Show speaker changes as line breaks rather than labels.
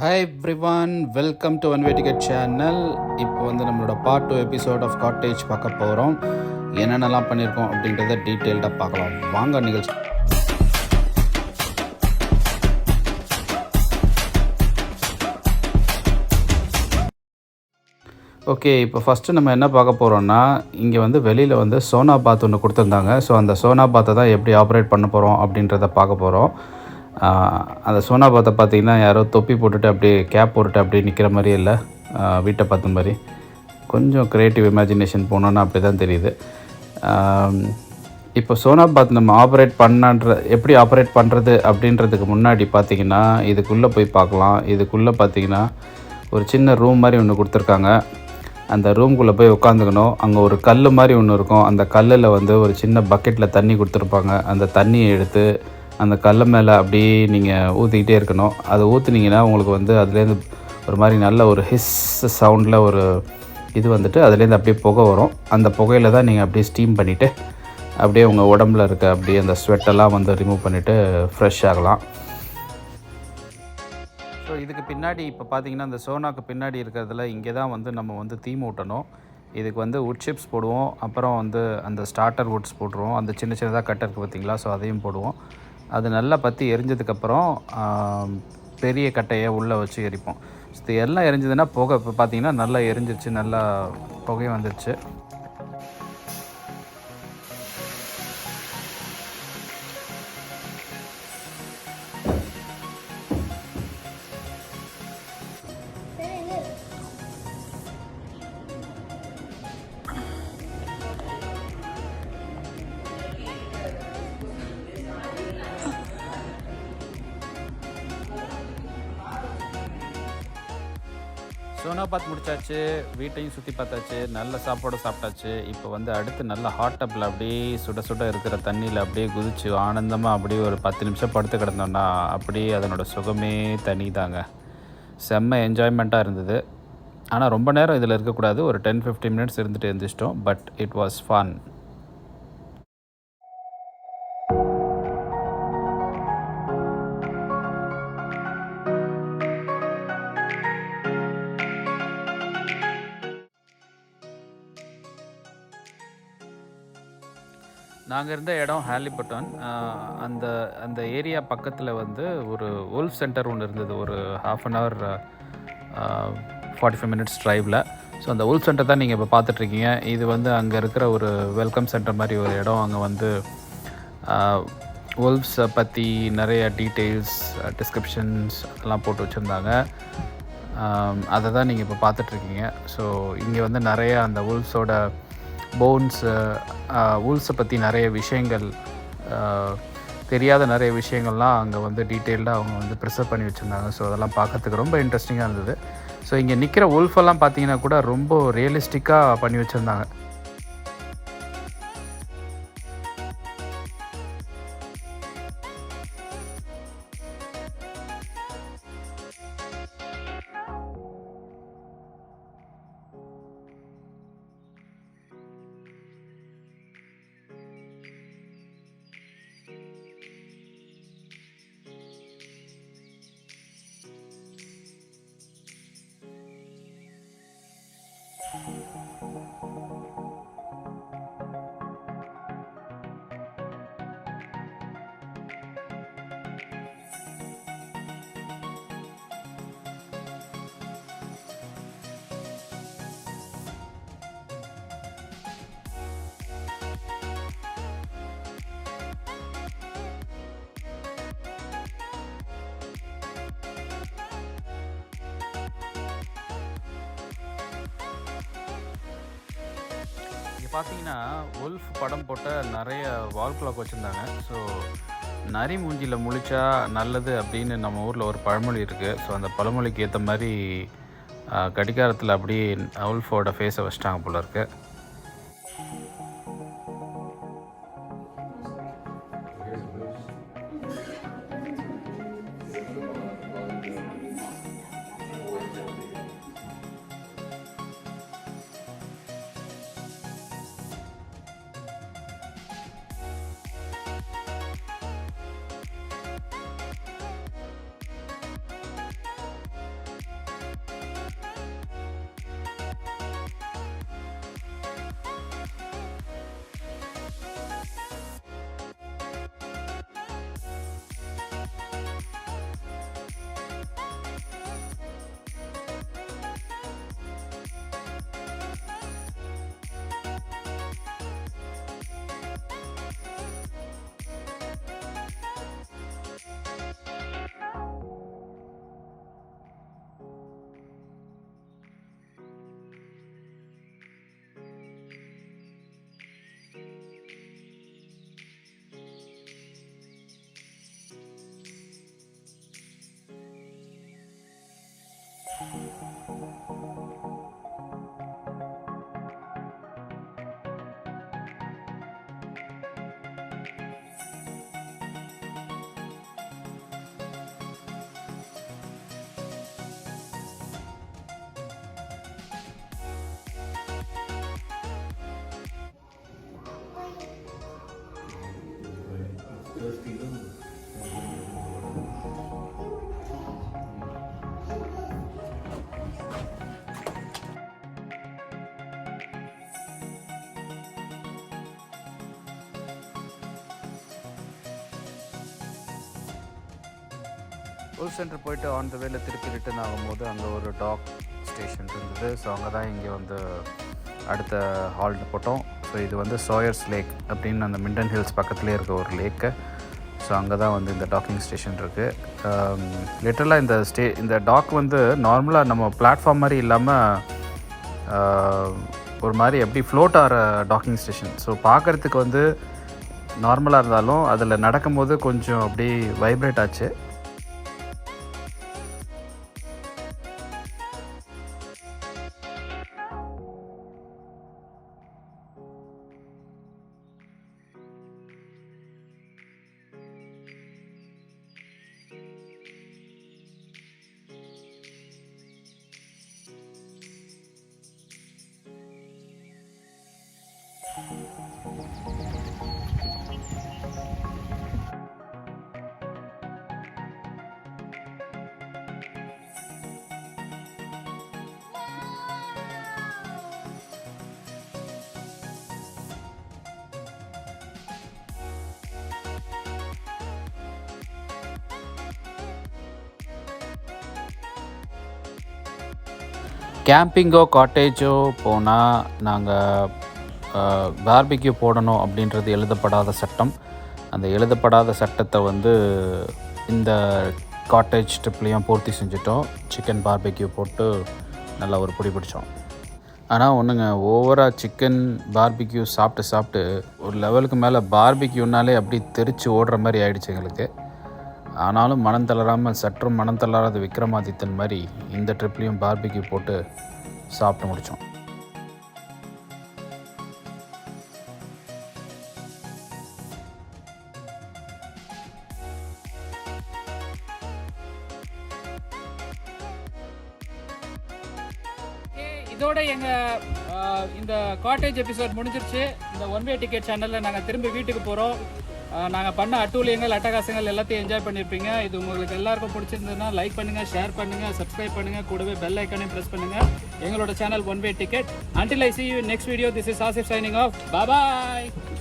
Hi everyone, welcome to one way ticket channel. இப்போ வந்து நம்மளோட பார்ட் 2 எபிசோட் ஆஃப் காட்டேஜ் பார்க்க போகிறோம். என்னென்னலாம் பண்ணியிருக்கோம் அப்படின்றத டீட்டெயில்டாக பார்க்கலாம். வாங்க நிகழ்ச்சி. ஓகே, இப்போ ஃபஸ்ட்டு நம்ம என்ன பார்க்க போகிறோம்னா, இங்கே வந்து வெளியில் வந்து சோனா பாத் ஒன்று கொடுத்துருந்தாங்க. ஸோ அந்த சோனா பாத்தை தான் எப்படி ஆப்ரேட் பண்ண போகிறோம் அப்படின்றத பார்க்க போகிறோம். அந்த சோனா பாத்தை பார்த்திங்கன்னா யாரோ தொப்பி போட்டுட்டு அப்படியே கேப் போட்டுட்டு அப்படியே நிற்கிற மாதிரி இல்லை, வீட்டை பார்த்த மாதிரி. கொஞ்சம் க்ரியேட்டிவ் இமேஜினேஷன் போனோன்னா அப்படி தான் தெரியுது. இப்போ சோனா பாத் நம்ம எப்படி ஆப்ரேட் பண்ணுறது அப்படின்றதுக்கு முன்னாடி பார்த்திங்கன்னா இதுக்குள்ளே போய் பார்க்கலாம். இதுக்குள்ளே பார்த்திங்கன்னா ஒரு சின்ன ரூம் மாதிரி ஒன்று கொடுத்துருக்காங்க. அந்த ரூம்குள்ளே போய் உட்காந்துக்கணும். அங்கே ஒரு கல் மாதிரி ஒன்று இருக்கும். அந்த கல்லில் வந்து ஒரு சின்ன பக்கெட்டில் தண்ணி கொடுத்துருப்பாங்க. அந்த தண்ணியை எடுத்து அந்த கல் மேலே அப்படியே நீங்கள் ஊற்றிக்கிட்டே இருக்கணும். அதை ஊற்றுனீங்கன்னா உங்களுக்கு வந்து அதுலேருந்து ஒரு மாதிரி நல்ல ஒரு ஹிஸ் சவுண்டில் ஒரு இது வந்துட்டு அதுலேருந்து அப்படியே புகை வரும். அந்த புகையில் தான் நீங்கள் அப்படியே ஸ்டீம் பண்ணிவிட்டு அப்படியே உங்கள் உடம்புல இருக்க அப்படியே அந்த ஸ்வெட்டெல்லாம் வந்து ரிமூவ் பண்ணிவிட்டு ஃப்ரெஷ் ஆகலாம். ஸோ இதுக்கு பின்னாடி இப்போ பார்த்தீங்கன்னா அந்த சோனாக்கு பின்னாடி இருக்கிறதுல இங்கே தான் வந்து நம்ம வந்து தீ மூட்டணும். இதுக்கு வந்து உட் சிப்ஸ் போடுவோம், அப்புறம் வந்து அந்த ஸ்டார்டர் உட்ஸ் போட்டுருவோம். அந்த சின்ன சின்னதாக கட் இருக்குது பார்த்திங்களா, ஸோ அதையும் போடுவோம். அது நல்லா பற்றி எரிஞ்சதுக்கப்புறம் பெரிய கட்டையை உள்ளே வச்சு எரிப்போம். இது எல்லாம் எரிஞ்சதுன்னா புகை இப்போ பார்த்திங்கன்னா நல்லா எரிஞ்சிருச்சு, நல்லா புகை வந்துருச்சு. சோனா பாத் முடிச்சாச்சு, வீட்டையும் சுற்றி பார்த்தாச்சு, நல்ல சாப்பாடு சாப்பிட்டாச்சு. இப்போ வந்து அடுத்து நல்ல ஹாட் டப்பில் அப்படியே சுட சுட இருக்கிற தண்ணியில் அப்படியே குதிச்சு ஆனந்தமாக அப்படியே ஒரு 10 நிமிஷம் படுத்து கிடந்தோன்னா அப்படியே அதனோட சுகமே தனி தாங்க. செம்ம என்ஜாய்மெண்ட்டாக இருந்தது. ஆனால் ரொம்ப நேரம் இதில் இருக்கக்கூடாது, ஒரு 10-15 மினிட்ஸ் இருந்துட்டு எழுந்திரிச்சிட்டோம். But it was fun. நாங்கள் இருந்த இடம் ஹாலிபட்டன். அந்த அந்த ஏரியா பக்கத்தில் வந்து ஒரு வுல்ஃப் சென்டர் ஒன்று இருந்தது, ஒரு 1/2 hour 45 மினிட்ஸ் ட்ரைவில். ஸோ அந்த வுல்ஃப் சென்டர் தான் நீங்கள் இப்போ பார்த்துட்ருக்கீங்க. இது வந்து அங்கே இருக்கிற ஒரு வெல்கம் சென்டர் மாதிரி ஒரு இடம். அங்கே வந்து வுல்ஃப்ஸை பற்றி நிறைய டீட்டெயில்ஸ், டிஸ்கிரிப்ஷன்ஸ் அதெல்லாம் போட்டு வச்சுருந்தாங்க. அதை தான் நீங்கள் இப்போ பார்த்துட்ருக்கீங்க. ஸோ இங்கே வந்து நிறைய அந்த வுல்ஃப்ஸோட போன்ஸு, வூல்ஸை பற்றி நிறைய விஷயங்கள், தெரியாத நிறைய விஷயங்கள்லாம் அங்கே வந்து டீட்டெயில்டாக அவங்க வந்து ப்ரிசர்வ் பண்ணி வச்சுருந்தாங்க. ஸோ அதெல்லாம் பார்க்கறதுக்கு ரொம்ப இன்ட்ரெஸ்டிங்காக இருந்தது. ஸோ இங்கே நிற்கிற வுல்ஃபெல்லாம் பார்த்தீங்கன்னா கூட ரொம்ப ரியலிஸ்டிக்காக பண்ணி வச்சுருந்தாங்க. பார்த்தீங்கன்னா வுல்ஃப் படம் போட்ட நிறைய வால் கிளாக் வச்சுருந்தாங்க. ஸோ நரி மூஞ்சியில் முழிச்சா நல்லது அப்படின்னு நம்ம ஊரில் ஒரு பழமொழி இருக்குது. ஸோ அந்த பழமொழிக்கு ஏற்ற மாதிரி கடிகாரத்தில் அப்படியே வுல்ஃபோட ஃபேஸை வச்சிட்டாங்க போல இருக்குது. உல் சென்டர் போயிட்டு ஆன் த வேல திருப்பி ரிட்டர்ன் ஆகும்போது அங்கே ஒரு டாக் ஸ்டேஷன் இருந்தது. ஸோ அங்கே தான் இங்கே வந்து அடுத்த ஹால்ட் போட்டோம். ஸோ இது வந்து சோயர்ஸ் லேக் அப்படின்னு அந்த மிண்டன் ஹில்ஸ் பக்கத்துலேயே இருக்க ஒரு லேக்கு. ஸோ அங்கே தான் வந்து இந்த டாக்கிங் ஸ்டேஷன் இருக்குது. லிட்டரலாக இந்த டாக் வந்து நார்மலாக நம்ம பிளாட்ஃபார்ம் மாதிரி இல்லாமல் ஒரு மாதிரி எப்படி ஃப்ளோட் ஆகிற டாக்கிங் ஸ்டேஷன். ஸோ பார்க்குறதுக்கு வந்து நார்மலாக இருந்தாலும் அதில் நடக்கும்போது கொஞ்சம் அப்படி வைப்ரேட் ஆச்சு. கேம்பிங்கோ காட்டேஜோ போனால் நாங்கள் பார்பிக்யூ போடணும் அப்படின்றது எழுதப்படாத சட்டம். அந்த எழுதப்படாத சட்டத்தை வந்து இந்த காட்டேஜ் ட்ரிப்லேயும் பூர்த்தி செஞ்சிட்டோம். சிக்கன் பார்பிக்யூ போட்டு நல்லா ஒரு பிடி பிடிச்சோம். ஆனால் ஒன்றுங்க, ஓவராக சிக்கன் பார்பிக்யூ சாப்பிட்டு ஒரு லெவலுக்கு மேலே பார்பிக்யூனாலே அப்படி தெரித்து ஓடுற மாதிரி ஆயிடுச்சு எங்களுக்கு. ஆனாலும் மனம் தளராமல், சற்றும் மனம் தளராத விக்ரமாதித்தன் மாதிரி இந்த ட்ரிப்லேயும் பார்பிக்யூ போட்டு சாப்பிட்டு முடித்தோம்.
இதோட இந்த காட்டேஜ் எபிசோட் முடிஞ்சிருச்சு. இந்த ஒன் வே டிக்கெட் சேனலில் நாங்கள் திரும்பி வீட்டுக்கு போகிறோம். நாங்கள் பண்ண அட்டூழியங்கள் அட்டகாசங்கள் எல்லாத்தையும் என்ஜாய் பண்ணியிருப்பீங்க. இது உங்களுக்கு எல்லாருக்கும் பிடிச்சிருந்ததுன்னா லைக் பண்ணுங்கள், ஷேர் பண்ணுங்கள், சப்ஸ்கிரைப் பண்ணுங்கள், கூடவே பெல் ஐக்கானையும் ப்ரெஸ் பண்ணுங்கள். எங்களோட channel one way ticket. Until I see you in next video, this is Asif signing off. Bye bye.